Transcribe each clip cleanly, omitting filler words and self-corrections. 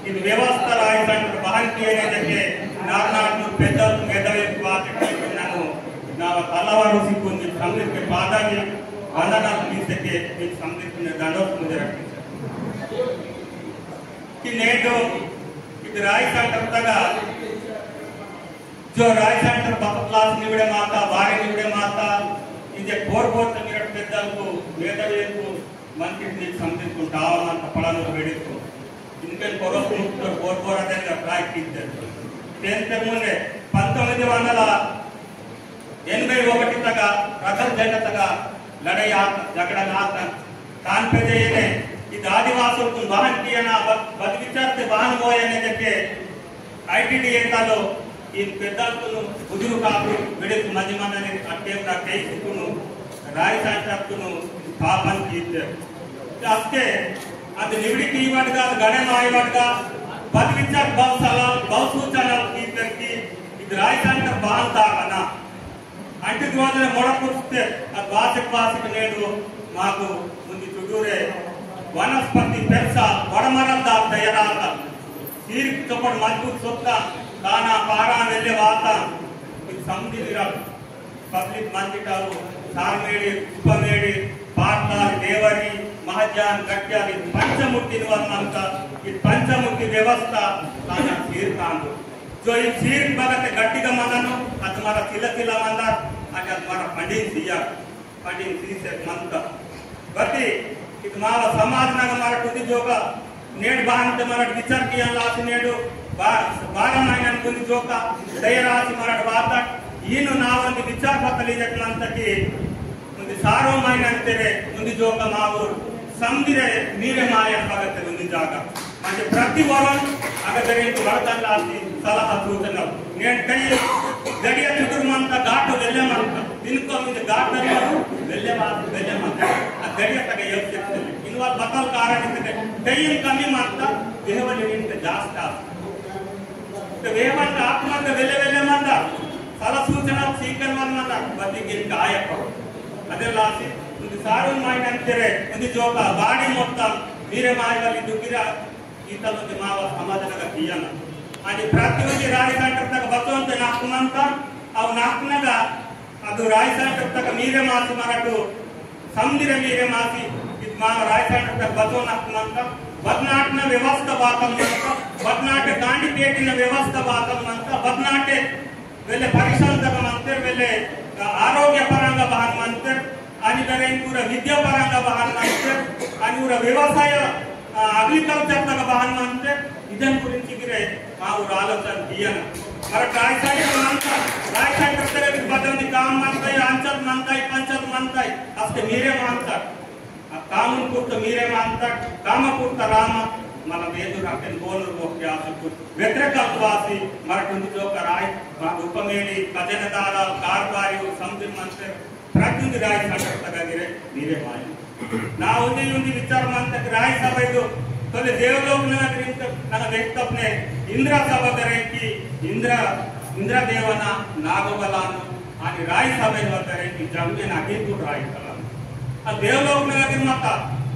ಇದು ವ್ಯವಸ್ಥೆ ರಾಯಸಂದ್ರ ಭಾರತೀಯ ನಾಲ್ಕು ಪೆದ್ದಲು ಮೆದಳು ನಾನು ನಾವು ಹಲವಾರು ಸಿಕ್ಕುಂದು ಸಂಘಕ್ಕೆ ಪಾದಾಗಿ వందనాలు తీసేకే మీకు సంబంధించిన దండోత్సవం జరుగుతుంది నేడు ఇది రాయి సంటగా जो राय सेंटर बकलास निवड़े माता बारे निवड़े माता इजे बोर निवड़ पेदलको मेदवेको मंत्री संबंधित पड़ानो बेड़को इनके कोरोस बोर बोर अदे ट्राई कीते तेंते मुंडे 1981 तक रगल जन तक लड़ाई झगड़ा नाथ कान पे ये ఇది ఆదివాసులకు వాహన కియన బది విచారతే వాహన పోయనే చెప్పే ఐటిడి ఏతాలో ఈ పెద్దలకు బుదురు కాపు వెడకు మధ్య మందని అట్టేంగా కైసుకును రాయి సాంటకును పాపం కీతే అస్తే అది నివిడికి ఇవడగా గణన ఆయవడగా బది విచార బౌసలా బౌసూచనలు కీతకి ఇది రాయి సాంట బాంతాగన అంటే రోజున మొడపుస్తే ఆ వాసిక నేడు మాకు ముందు చుట్టూరే वनस्पति पेरसा वड़मरल दाब तैयार सीर चपड़ मजबूत सोता दाना पारा वेल्ले वाता समुद्र पब्लिक मंदिराలు సార్మేడి ఉపమేడి పార్లాల్ దేవరి మహజాన్ గట్యాలి పంచమూర్తి నివన్నంత ఈ పంచమూర్తి వ్యవస్థ తానా सीर కాందు जो ఈ सीर బగతే గట్టిగా మనను అది మన తిల మందార్ అది మన పండిన్ సియా పండిన్ సిసే మంత బతి ఇది మాల సమాజనగ మరటి జోక నేడు బాంతే మరటి విచార కియా లాసి నేడు బారమైన అనుకుని జోక దయరాసి మరటి వాత ఈను నావంది విచార పతలి జట్లంతకి ముంది సారోమైన అంతేరే ముంది జోక మావు సందిరే మీరే మాయ భగత ముంది జాగా అంటే ప్రతి వరం అగదరే వరదం లాసి సలహా సూచన నేను కై గడియ చుదుర్మంత ఘాటు వెళ్ళమంత దీనికో ముందు ఘాటు వెళ్ళమంత ఆ గడియ తగ ಯೋಗ್ಯ इनवाल बतल कारण इतने कई कमी मानता देहवली इनके जास्त तो वेमंत आत्मंत वेले मंदा साला सूचना सीकन वन मंदा बदी गिन काय पड़ो अदे लासी उनकी सारू माइन अंतरे उनकी जोका बाड़ी मोत्ता मीरे माय वाली दुगिरा इतल उनके माव समाजनग कियना आदि प्रातिवजी राय सेंटर तक बचोंत नाकुमंता अव नाकुनगा ಅದು ರಾಯ ಸೆಂಟರ್ ತಕ ಮೀರೆ ಮಾಸಿ ಮರಟು ಸಂದಿರ ಮೀರೆ ಮಾಸಿ ರಾಯಚಂದ್ರ ಬಸವನಂತ ಬದನಾಟ್ನ ವ್ಯವಸ್ಥೆ ಬಾತಂತ ಬದನಾಟೆ ಕಾಂಡಿಪೇಟಿನ ವ್ಯವಸ್ಥೆ ಬಾತಂತ ಬದನಾಟೆ वेले परिसंतक मंत्र वेले आरोग्य परांगा बहान मंत्र आणि बरे पूरा विद्या परांगा बहान मंत्र आणि पूरा व्यवसाय अग्रिकल्चर तक बहान मंत्र ಇದನ್ ಗುరించి ಗಿರೆ ನಾವು ಆಲೋಚನೆ ಕಿಯನ ಮರ ರಾಯಚಂದ್ರ ತರಗೆ ಬದನಿ ಕಾಮ್ ಮಂತೈ ಅಂಚಲ್ ಮಂತೈ ಪಂಚಲ್ ಮಂತೈ ಅಷ್ಟೇ ಮೀರೆ ಮಾಂತ कामन पुरत मीरे मानता काम पुरत राम मन वेदु राकेन बोलर मोक्या आसु व्यतिरेकवासी मरटुंदी जोक राय माग उपमेली कजनदार कारवारी समुद्र मंत्र प्रतिनिधि राय संगतगिरे मीरे माय ना उंदी विचार मंत्र राय सभेदु तोले देवलोक नगरिंत नग व्यक्तपने इंद्र सभा करेकी इंद्र देवना नागबलानु आणि राय सभे करेकी जमने नागेतु राय देवलोक नगर माता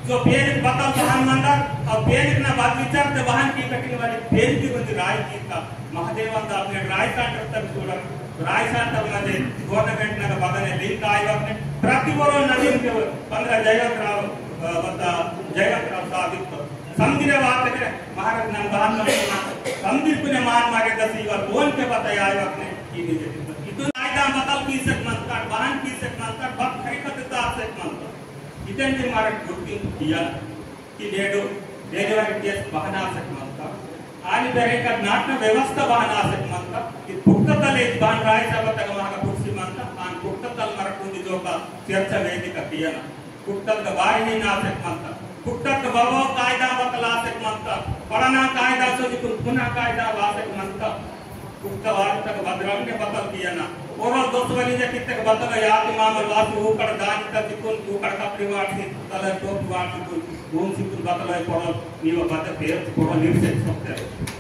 जो पेन बतल वाहन मंडल और पेन ना बात विचारते वाहन की कटिंग वाली पेन की बंदी राय की का महादेवंत अपने राय सेंटर तक जोड़ा राय सेंटर मध्ये गवर्नमेंट नगर बगने लिंक आयो अपने प्रतिवर्ष नदीन के 15 जयवंतराव साबित समझने बात है महाराज नंद बहन समझी पुणे मान मारे 10 बार बोल के बताया आयो अपने की नहीं इतना कायदा बतल की से मनता वाहन की से मनता बक खरीदता से मनता इतने मारे गुर्ती किया कि नेडो देजवारी केस बहाना सकमंता आनी बेरे का नाटक व्यवस्था बहाना सकमंता कि पुक्ततले बान राय सभा तक मागा पुक्सी मंता आन पुक्ततल मरकुंदी जोका चर्चा वेदिका किया पुक्तत का बारी ही ना सकमंता पुक्तत बाबा कायदा बतला सकमंता पढ़ना कायदा सो जिकुन पुनः कायदा ला सकमंता पुक्ता वार तक भद्रंग बतल किया ना और दोस्तवाली जे कितने बतल याद मामल वासु ऊपर दान का जिकुन ऊपर का परिवार से तले टोप वार जिकुन घूम सिकुन बतल है पड़ल नीव बात पेर पड़ल निर्से सकते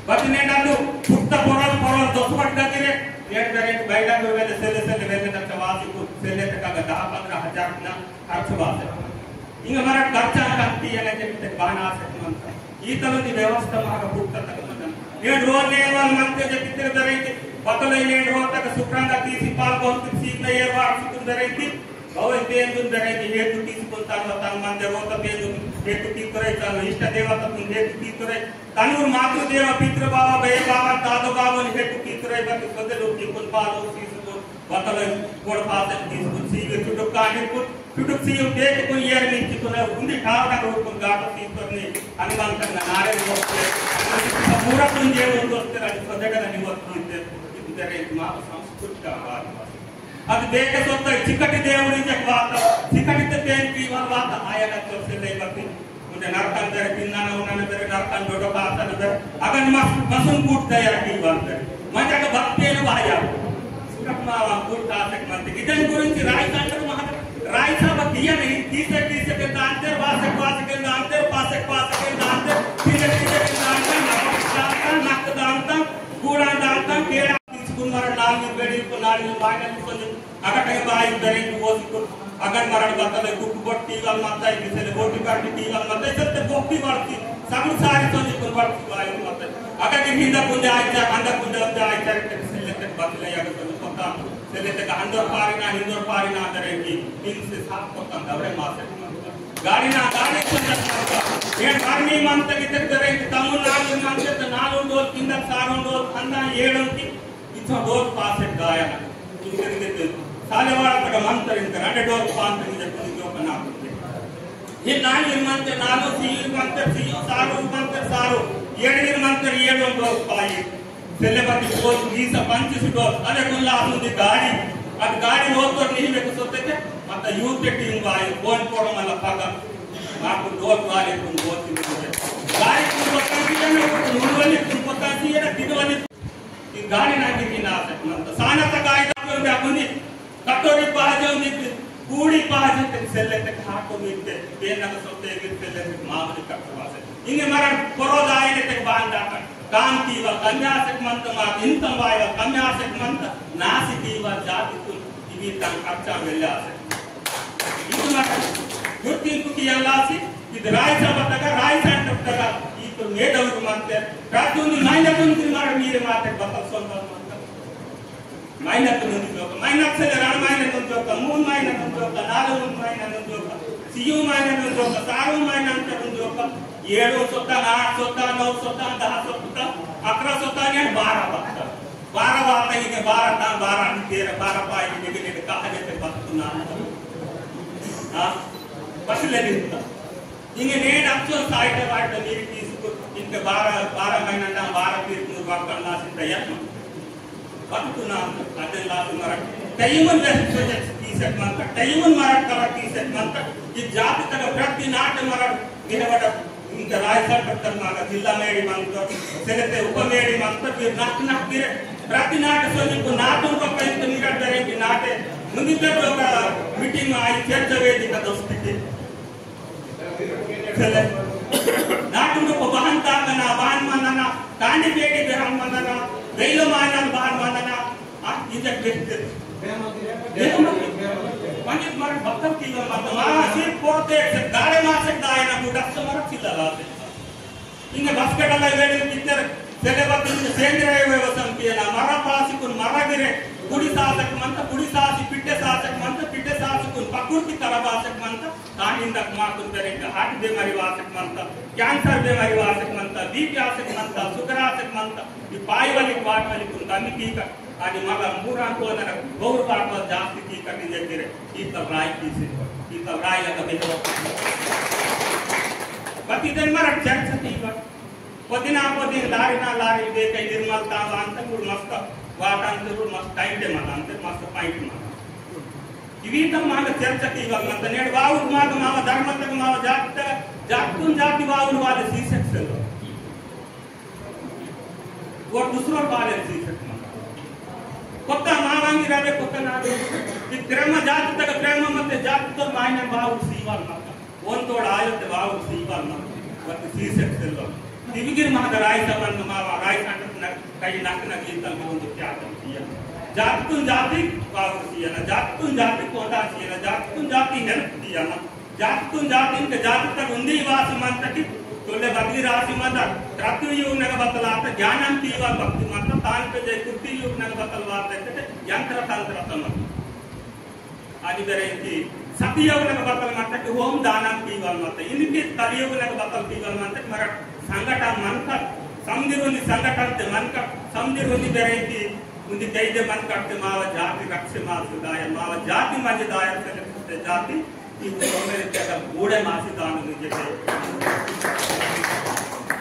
बचने डालू पुक्ता पड़ल दोस्तवाट का गिरे नेट करे बैठा को वेले सेले तक वासी को सेले तक का 10-15 हजार ना खर्च वासे इंग हमारा खर्चा करती है लेकिन तक बहाना सकमंता ಈತನದಿ ವ್ಯವಸ್ಥೆ ಮಾಡಬಹುದು నేను రోజు మంత్రి చెప్పిన ధరైంది పక్కలో నేను రోజు శుభ్రంగా తీసి పాల్గొంటూ సీట్ల ఏర్పాటు ధరైంది పేరు ధరైంది హేతు తీసుకుంటాను తన మంది రోత పేరు హేతు తీర్చుతాను ఇష్ట దేవత హేతు తీర్చురై తను మాతృదేవ పితృభావ భయ భావ దాదు భావని హేతు తీర్చురై బట్టి సొంతలు తీసుకుని పాలు తీసుకుని పక్కలో కూడా పాత తీసుకుని సీలు చుట్టూ కానీ చుట్టూ సీఎం పేరుకుని ఏడు నించుకునే ఉంది కావడం రూపం గాట తీసుకొని అనుబంధంగా నారాయణ ಮೂರಕ್ಕೂ ದೇವರು ಅದು ಸೊದಗದಲ್ಲಿ ಇವತ್ತು ಮಾತು ಸಂಸ್ಕೃತಿಕ ಅದು ಬೇಗ ಸ್ವತ್ತ ಚಿಕ್ಕಟಿ ದೇವರಿಗೆ ವಾತ ಚಿಕ್ಕಟಿದ್ದ ಬೇಂಕಿ ವಾತ ಆಯನ ತೋರಿಸಿಲ್ಲ ಇವತ್ತು ಮುಂದೆ ನರಕಂದರೆ ತಿನ್ನಾನ ಉಣ್ಣನದರೆ ನರಕನ್ ದೊಡ್ಡ ಪಾತನದರೆ ಅಗನ್ ಮಸನ್ ಕೂಟ್ ತಯಾರಿ ಅಂತಾರೆ ಮಜಾಗ ಭಕ್ತಿಯನ್ನು ಬಾಯ ಸುರಪ್ಪ ಕೂಟ ಆಸಕ್ತಿ ಮಂತೆ ಇದನ್ ಗುరించి ರಾಯಸಾಂತರ ಮಹಾ ರಾಯಸಾಬ ದಿಯನೆ ತೀಸೆ ಅಂತಾರೆ ವಾಸಕ್ಕೆ ಅಂತಾರೆ ಪಾಸಕ್ಕೆ ಅಂತಾರೆ ತೀಸೆ నాకు దాంతం కూడా దాంతం తేడా తీసుకున్నారు నాలుగు బెడికు నాలుగు బాయిలు కొంచెం అగటై బాయి బెడికు పోసుకు అగన్ మరణ బతల కుక్కు బొట్టి వాళ్ళ మత్తాయి దిసెల బొట్టి కట్టి టీవల్ మత్తాయి సత్తే బొట్టి వాడుతి సగం సారి కొంచెం వాడుతి బాయి మత్తాయి అగటి హింద కుంde ఆయిచా అంద కుంde అంద ఆయిచా సెల్లెతే బతలే అగత కొత్త సెల్లెతే అందర్ పారినా అందరేకి తిన్సే సాఫ్ కొత్త అవరే మాసే गाड़ी गाड़ी मंत तमिलनाडु मंत 4 डोज किंद 4 डोज अंदा 7 की इथो डोज पास गायन सालेवाड़ मंत्र इंटर डोज पास ये 4 मंत्र 4 सी मंत्र सी 4 मंत्र 4 7 मंत्र 7 डोज पाई सेलेबती डोज 25 डोज अरे कुल्ला आसुंदी गाड़ी ಅದು ಗಾಡಿ ಹೋಗ್ತಾರೆ ನಿಲ್ಲಬೇಕು ಸೊತ್ತಕ್ಕೆ ಮತ್ತೆ ಯೂತ್ ಟೀಮ್ ಬಾಯಿ ಫೋನ್ ಕೊಡೋ ಮಲ್ಲ ಪಾಗ ನಾಕು ಡೋರ್ ಬಾರಿ ಕೊಂಡು ಹೋಗ್ತಿದ್ದಾರೆ ಗಾಡಿ ಕುಂಬತ್ತಾಸಿಯನ್ನ ನುರುವಲ್ಲಿ ಕುಂಬತ್ತಾಸಿಯನ್ನ ತಿರುವಲ್ಲಿ ಈ ಗಾಡಿ ನಾಗಿನ ಆಸೆ ಅಂತ ಸಾನತ ಗಾಯದ ಬಂದಿ ಕಟ್ಟೋರಿ ಪಾಜೆ ಒಂದು ಕೂಡಿ ಪಾಜೆ ಸೆಲ್ಲೆತ್ತೆ ಹಾಕೋ ಮಿತ್ತೆ ಬೇನಗ ಸೊತ್ತೆ ಗಿರ್ತೆಲ್ಲೆ ಮಾಮೂಲಿ ಕಟ್ಟವಾಸೆ ಹಿಂಗೆ ಮರ ಕೊರೋದಾಯನೆ ಬಾಂದಾಕ ಕಾಂತಿವ ಕನ್ಯಾಸಕ್ ಮಂತ ಮಾ ಇಂತ ಬಾಯ ಕನ್ಯಾಸಕ್ ಮಂತ ನಾಸಿಕೀವ ಜಾತಿಕು ಇವಿ ತಂ ಅಚ್ಚ ವೆಲ್ಲಾಸೆ ಇದು ಮತ ಗುರ್ತಿಂಪುಕಿ ಎಲ್ಲಾಸಿ ಇದು ರಾಯಸಭತಗ ರಾಯಸಂಟತಗ ಈ ಮೇದವರು ಮಂತೆ ಪ್ರತಿಯೊಂದು ಮೈನತುಂದಿ ಮಾಡ ನೀರು ಮಾತೆ ಬತ್ತ ಸೊಂದ ಮಂತ ಮೈನತುಂದಿ ಜೋಕ ಮೈನತ್ಸಲೆ ರಣ ಮೈನತುಂದಿ ಜೋಕ ಮೂನ್ ಮೈನತುಂದಿ ಜೋಕ ನಾಲ್ಕು ಮೈನತುಂದಿ ಜೋಕ ಸಿಯು ಮೈನತುಂದಿ ಜೋಕ ಸಾರು ಮೈನತುಂದಿ ಜೋಕ 7 स्वतः 8 स्वतः 9 स्वतः 10 स्वतः 11 स्वतः ने 12 बात 12 बात नहीं के 12 ता 12 13 12 पाई के कहा जाते बात ना हां बसले दिता इंगे ने अक्सर साइड वाट नीर తీసుకు इनके 12 महीना ना 12 फिर मूर बात करना से प्रयत्न बतुना ಅದೆಲ್ಲ ಮರ ಟೈಮನ್ ಪ್ರೋಜೆಕ್ಟ್ टीशर्ट ಮಂತ ಟೈಮನ್ ಮರ ಕರ टीशर्ट ಮಂತ ಈ ಜಾತಿ ತಗ ಪ್ರತಿ ನಾಟ್ಯ ಮರ ಗಿರವಡ इनके रायसर करना जिला मेड़ी मंत्र सेलेते उपमेड़ी मंत्र फिर नाट गिरे प्रति नाट सोनी को नाटों का पैंत निकट करे कि नाटे मुनितर लोग मीटिंग में आई चर्चा वेदी का दोस्ती सेले नाटों को बहन ताकना बहन मनना तांडी बेटी बहन मनना वेलो मानन बहन मनना आ इधर देखते पंडित मर भक्तम की मत मां सिर पोते गाड़े मासे दायना गुडस मर चिल्लाते इंगे बास्केटल वेडी कितर सेलेबत सेंद्रिय व्यवसाय किया मर पासिकुन मरगिरे गुडी सासक पिट्टे सासकुन प्रकृति तरबासक मंत तानिंद माकुन दरेंग हार्ट बीमारी वासक मंत कैंसर बीमारी वासक मंत बीपी आसक मंत शुगर आसक मंत ಈ ಪಾಯಿವಲಿ ಪಾಟಲಿ ಕುಂತ ಅಮಿಕೀಕ ಆದಿ ಮಗ ಮೂರಾಂಕೋನರ ಗೌರ ಪಾಟ ಜಾಸ್ತಿ ಕೀ ಕಟ್ಟಿ ಜಗ್ಗಿರೆ ಈ ತರಾಯಿ ಕೀಸಿ ಈ ತರಾಯಿ ಲಗ ಬೇಕೋ ಬತ್ತಿ ದನ್ ಮರ ಚರ್ಚತಿ ಬ ಪದಿನ ಲಾರಿ ಬೇಕೈ ನಿರ್ಮಲ್ ತಾವ ಅಂತ ಗುಡ್ ಮಸ್ತ ವಾಟಂತ ಮಸ್ತ ಟೈಟೆ ಮತ ಅಂತ ಮಸ್ತ ಪಾಯಿಂಟ್ ಮತ ಇವಿ ತಮ್ಮ ಮಾಗ ಚರ್ಚತಿ ಇವಾಗ ಅಂತ ನೇಡ ವಾವು ಮಾಗ ಮಾವ ಧರ್ಮತಕ ಮಾವ ಜಾತುನ್ ಜಾತಿ ವಾವು ವಾದ ಸಿ6 वो दूसरों बारे सी सकता कोत्ता मावांगी रवे कोत्ता ना कि प्रेम जात तक प्रेम मत जात तो मायने बाव सीवाल मत ओन तोड़ आयत बाव सीवाल मत वत सी सकते दिविगिर महाराज सबन मावा राय संत न कई नक न गीतल में ಒಂದು ತ್ಯಾಗ किया जातुन जाति बाव किया ना जातुन जाति कोदा किया ना जातुन जाति हेल्प किया ना जातुन जाति के जात तक उंदी वास मंत की तोले बदली राशि मत त्रत्व युग नग बतलाता ज्ञानम तीवा भक्ति मत तान पे जे कुर्ती युग नग बतलवाते यंत्र तंत्र तम आदि बेरेंती सती युग नग बतल मत कि होम दानम तीवा मत इनके कलियुग नग बतल तीवा मत मर संगठन मन का समझिरोनी संगठन ते मन का समझिरोनी बेरेंती उनकी जैसे मन करते माव जाति रक्षे माव सुदाय माव जाति मजदाय से जाति ಈ ಸೌಂದರ್ಯದ ಗೋಡೆ ಮಾಸಿದಾನು ನಿಜಕ್ಕೆ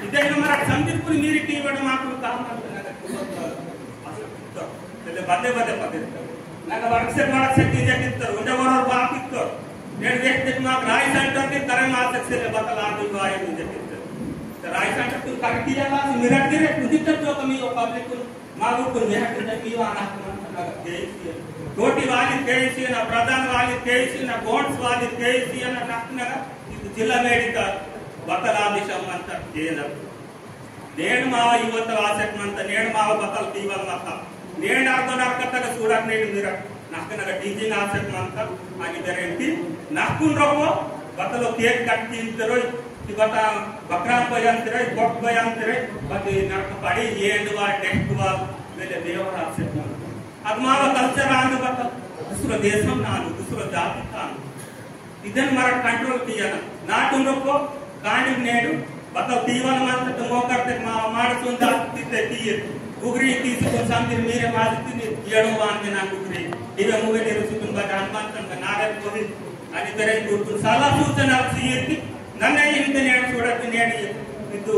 ಇದೆಲ್ಲ ಮರ ಸಂದಿರ್ಪುರಿ ನೀರಿ ಟಿವಡ ಮಾಕಲು ಕಾಮ ಮಾಡ್ತಾರೆ એટલે બધે બધે પગે નાಗ ವರ್ಕ್ ಶಕ್ತಿ ಜಗಿತ್ತು ಒಂದವರ ಬಾಕಿತ್ತು ನೇಡ್ ದೇಶಕ್ಕೆ ಮಾಕ ರಾಯ್ ಸೆಂಟರ್ ಗೆ ಕರೆ ಮಾಸಕ್ಕೆ ಬದಲಾದು ಬಾಯ ನಿಜಕ್ಕೆ ರಾಯ್ ಸೆಂಟರ್ ತು ಕರ್ತಿಯಲ್ಲ ಮಿರಕ್ತಿರೆ ಕುದಿತ ಜೋ ಕಮಿ ಪಬ್ಲಿಕ್ ಮಾಗು ಕು ಮೆಹಕ್ ಮೀವಾ ನಾಕ ದೇಶಿ रोटी वाली केसी ना प्रधान वाली केसी ना बोन्स वाली केसी ना नक्नग ಇದು ಜಿಲ್ಲಾ ಮೇಡಿಕ ಬತಲಾದಿಶಂ ಅಂತ ಕೇಳ ನೇಣ ಮಾವ ಇವತ್ತು ಆಸೆಟ್ ಅಂತ ನೇಣ ಮಾವ ಬತಲ್ ತೀವಲ್ ಮತ ನೇಣ ಅರ್ಧ ನರಕತಗ ಸೂಡಕ್ ನೇಡಿ ನಿರ ನಕ್ಕನಗ ಟೀಚಿಂಗ್ ಆಸೆಟ್ ಅಂತ ಆಗಿದರೆ ಅಂತಿ ನಕ್ಕುನ್ ರೊಪ್ಪೋ ಬತಲು ಕೇಕ್ ಕಟ್ಟಿ ಇಂತರೋ ಇವತ್ತ ಬಕ್ರಾನ್ ಬಯಾಂತಿರೆ ಕೊಟ್ ಬಯಾಂತಿರೆ ಬತಿ ನರಕ ಪಡಿ ಏಂದುವ ಟೆಕ್ವಾ ಮೇಲೆ ದೇವರ ಆಸೆಟ್ अब मावा कल्चर आने बता दूसरा देशम नानु दूसरा जाति तानु इधर मरा कंट्रोल किया ना तुम लोग को कांड नेडु बताओ तीवन मात्र तुम वो करते मार सुंदर तीते तीये गुगरी तीस को संदिर मेरे मारती ने येड़ो वान के ना गुगरी इधर मुझे ने रुचि तुम बात हनुमान तुम का नागर को भी अनि तेरे तुम साला सूचना सीयती नन्हे इनके नेड छोड़ते नेड ಇದು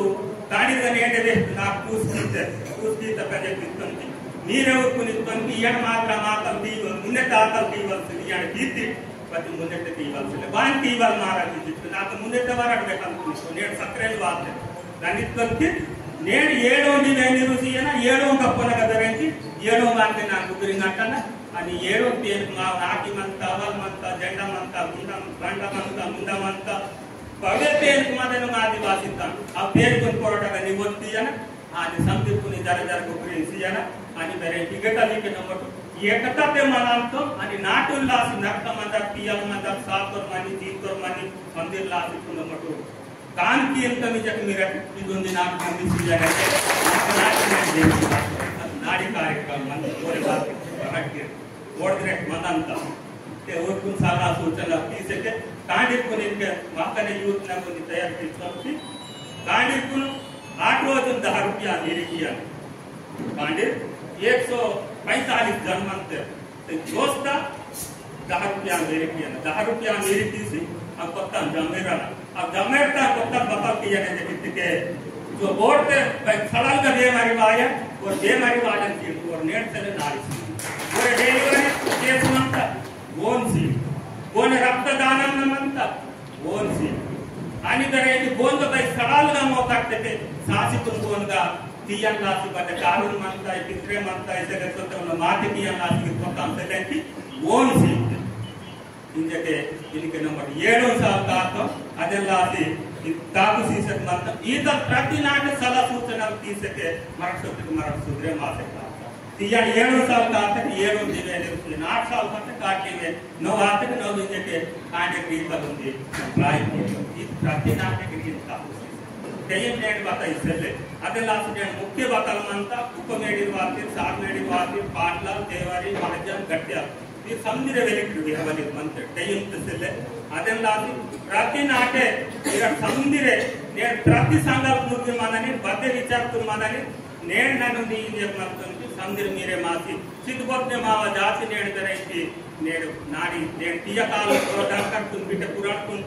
ತಾಡಿದ ನೇಡದೆ ನಾ ಕೂಸ್ತಿ ತಪ್ಪದೆ ಕಿತ್ತಂತಿ ನೀರೇ ಉತ್ಪನ್ನಿಸ್ತಂತಿ ಏನು ಮಾತ್ರ ಮಾತಂತಿ ಮುನ್ನೆ ತಾತಂತಿ ಬರ್ತದೆ ಏನು ಕೀರ್ತಿ ಮತ್ತೆ ಮುನ್ನೆ ತೀವಲ್ಸಿಲ್ಲ ಬಾನ್ ತೀವಲ್ ಮಾರಾಜಿತ್ತು ನಾನು ಮುನ್ನೆ ತವರಾಡಬೇಕಂತ ನೇಡ್ ಸಕ್ರೆಯಲ್ಲಿ ವಾರ್ತೆ ನನ್ನಿತ್ತಂತಿ ನೇಡ್ ಏಳೋ ನೀವೇ ನಿರುಸಿಯನ ಏಳೋ ಕಪ್ಪನ ಕದರಂತಿ ಏಳೋ ಮಾರ್ತೆ ನಾನು ಗುಗ್ರಿ ನಟನ అని ఏడో పేరు మా నాటి మంత అవల్ మంత జెండా మంత బండ మంత ముండ మంత పవే పేరు మాదన మాది వాసిద్దాం ఆ పేరు కొనుకోవటగా నివొత్తియన అది సందీపుని జర గుగ్రీసియన అని ಬೇರೆ ಟಿಕೆಟಲಿಕ್ಕೆ ನಮ್ಮಟ್ಟು ಏಕತತೆ ಮನಾಂತೋ అని నాటుల్లాసి నర్తమంద పియల్ మంద సాతర్ మని జీతర్ మని మందిర్లాసి నమ్మಟ್ಟು కాంతి ఎంత నిజకు మీరు ఇదొంది నాకు అందిసియన నాడి కార్యక్రమం మంది కోరే బాత్ రఖిए ಓಡಿದ್ರೆ ಮದಂತ ಓಡ್ಕೊಂಡು ಸಾಲ ಸೂಚನೆ ತೀಸಕ್ಕೆ ಕಾಂಡಿರ್ಕೊಂಡು ಇನ್ಕೆ ಮಕ್ಕಳ ಯೂತ್ನ ಒಂದು ತಯಾರು ತಿಳ್ಕೊಂಡು ಕಾಂಡಿರ್ಕೊಂಡು 8 रोज 10 रुपया मेरी किया कांडिर 145 जन मनते दोस्त 10 रुपया मेरे किया 10 रुपया मेरी तीसी अब पत्ता जमेरा अब जमेरता पत्ता बता किया ने देखते के जो बोर्ड पे सड़ल का बेमारी आया और बेमारी वाले की और नेट से नारी और डेलीवरी केस मनता ओन सी ओन रक्तदानम मनता ओन सी आणि दरे ಇದು ಗೋಂದ ಬೈ ಸಡಾಲ್ಗ ಮೋಕಾಗ್ತದೆ ಸಾಸಿ ತುಂಬೋಂದ ಟಿಯನ್ ಲಾಸಿ ಬದ ಕಾರುನ್ ಮಂತ ಇತ್ರೆ ಮಂತ ಇದಕ್ಕೆ ಸೊತ್ತವನ ಮಾತಿ ಟಿಯನ್ ಲಾಸಿ ಕೊತ್ತಂತ ಲೆಂತಿ ಓನ್ ಸಿ ಇಂಜಕ್ಕೆ ಇದಕ್ಕೆ ನಂಬರ್ 7 ಸಾಲ ತಾತ ಅದೆಲ್ಲಾಸಿ ತಾಕು ಸೀಸಕ್ ಮಂತ ಈತ ಪ್ರತಿ ನಾಟ ಸಲ ಸೂಚನಾ ತೀಸಕ್ಕೆ ಮರಸಕ್ಕೆ ಮರಸುದ್ರೆ ಮಾಸಕ टियन 7 साल का तक 7 दिने ने 8 साल तक काटेंगे 9 आते 9 दिन के कांडे की बंदी अप्लाई की प्रति नाटे की ताकू कई नेट बात इसले ಅದೆಲ್ಲ ಮುಖ್ಯ ಬಕಲ್ಮಂತ ಉಪಮೇಡಿವಾತಿ ಸಾರ್ಮೇಡಿವಾತಿ ಪಾಟ್ಲ ದೇವರಿ ಮಹಜನ್ ಗಟ್ಯ ಈ ಸಮುದ್ರ ವೆಲಿಕ್ರು ಅವಲಿ ಮಂತ ಟೈಂತಸಲೆ ಅದೆಲ್ಲ ಪ್ರತಿ ನಾಟೆ ಈಗ ಸಮುದ್ರ ನೇ ಪ್ರತಿ ಸಂಘ ಮುಖ್ಯ ಮಾನನಿ ಬದ್ದೆ ವಿಚಾರ ತುಮಾನನಿ ನೇಣ ನಾನು ನೀಗೆ ಮಾಡ್ತಂತ समंदर मेरे मासी सिद्धबोधने मावा जाति नेड़दरे इति नेड़ नाड़ी नेड़ तिया काल प्रोदान कर तुम बिटे पुराण तुम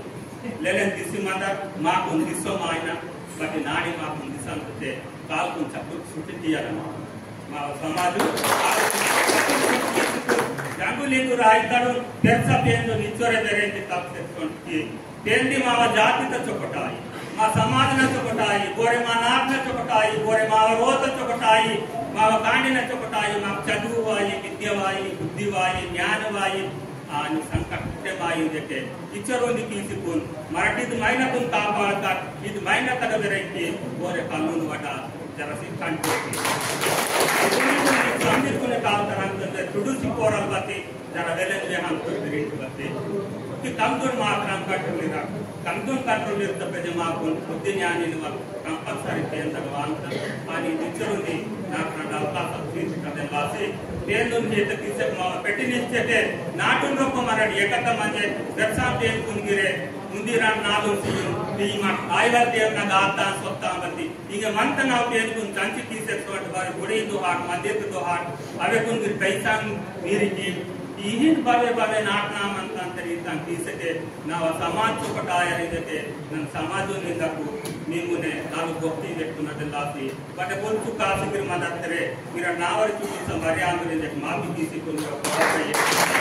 लेलेन दिसी मंदर मा कुन दिसो मायना बट नाड़ी मा कुन दिसंते काल कुन चक्कु सुति तिया मा समाज जांगुली को रायताडु तेरसा पेंदो निचोरे बेरे इति तप सेक्शन तेंदी मावा जाति त चोकटाई मा समाज न चोकटाई गोरे मा नाथ न चोकटाई गोरे मा रोत चोकटाई माव कांडिन चोकटाई मा चदुवाई विद्यावाई बुद्धिवाई ज्ञानवाई आणि संकटवाई देते इचरोंदी कीसिकुन मराठीत मायनातून कापाळतात इद मायना तगदरेंकी गोरे कानून वाटा जरासी कांटोती समझिकुने कावतरांत तुडुसी पोरल बाती जरा वेलेन वेहान करते ಕಂಪ್ಯೂಟರ್ ಮಾತ್ರ ಕಂಟ್ರೋಲ್ ಕಂಪ್ಯೂಟರ್ कंट्रोल इरते माकु बुद्धि ज्ञानी कंपल्सरी आणि टीचरुंनी నాకు అవకాశం తీసుకుంటే లాసి పేరుని చేత తీసే పెట్టినిస్తే నాటున్ రొక్క మరడి ఏకత మంజే దర్శనం చేసుకుంగిరే ಮುಂದಿರ ನಾಲು టీమ ಆಯ್ಲರ್ ದೇವನ ಗಾತಾ ಸ್ವತ್ತಾಂಬತಿ ಈಗ ಮಂತ ನಾವು ಪೇರುಕುನ್ ಕಂಚಿ ತೀಸೆಸ್ಕೊಂಡ ಬಾರಿ ಗುಡಿದು ಹಾಟ್ ಮಧ್ಯದ್ದು ಹಾಟ್ ಅವೆಕುನ್ ಪೈಸಾನ್ ನೀರಿಗೆ ಈಹಿನ್ ಬಾವೆ ನಾಟ್ನಾಮ್ ಅಂತಂತರಿ ತೀಸಕ್ಕೆ ನಾವು ಸಮಾಜ ಚುಕಟಾಯರಿದಕ್ಕೆ ನನ್ನ ಸಮಾಜನಿಂದಕ್ಕೂ ನಿಮ್ಮನೆ ನಾನು ಗೊತ್ತಿ ಬೆಟ್ಟುನದೆಲ್ಲಾಸಿ ಬಟ್ ಕೊಂಚು ಕಾಸಿಗೆ ಮದತ್ತರೆ ಮಿರ ನಾವರಿ ಚುಕ್ಕಿಸ ಮರ್ಯಾದರಿಂದ ಮಾತು ತೀಸಿಕೊಂಡು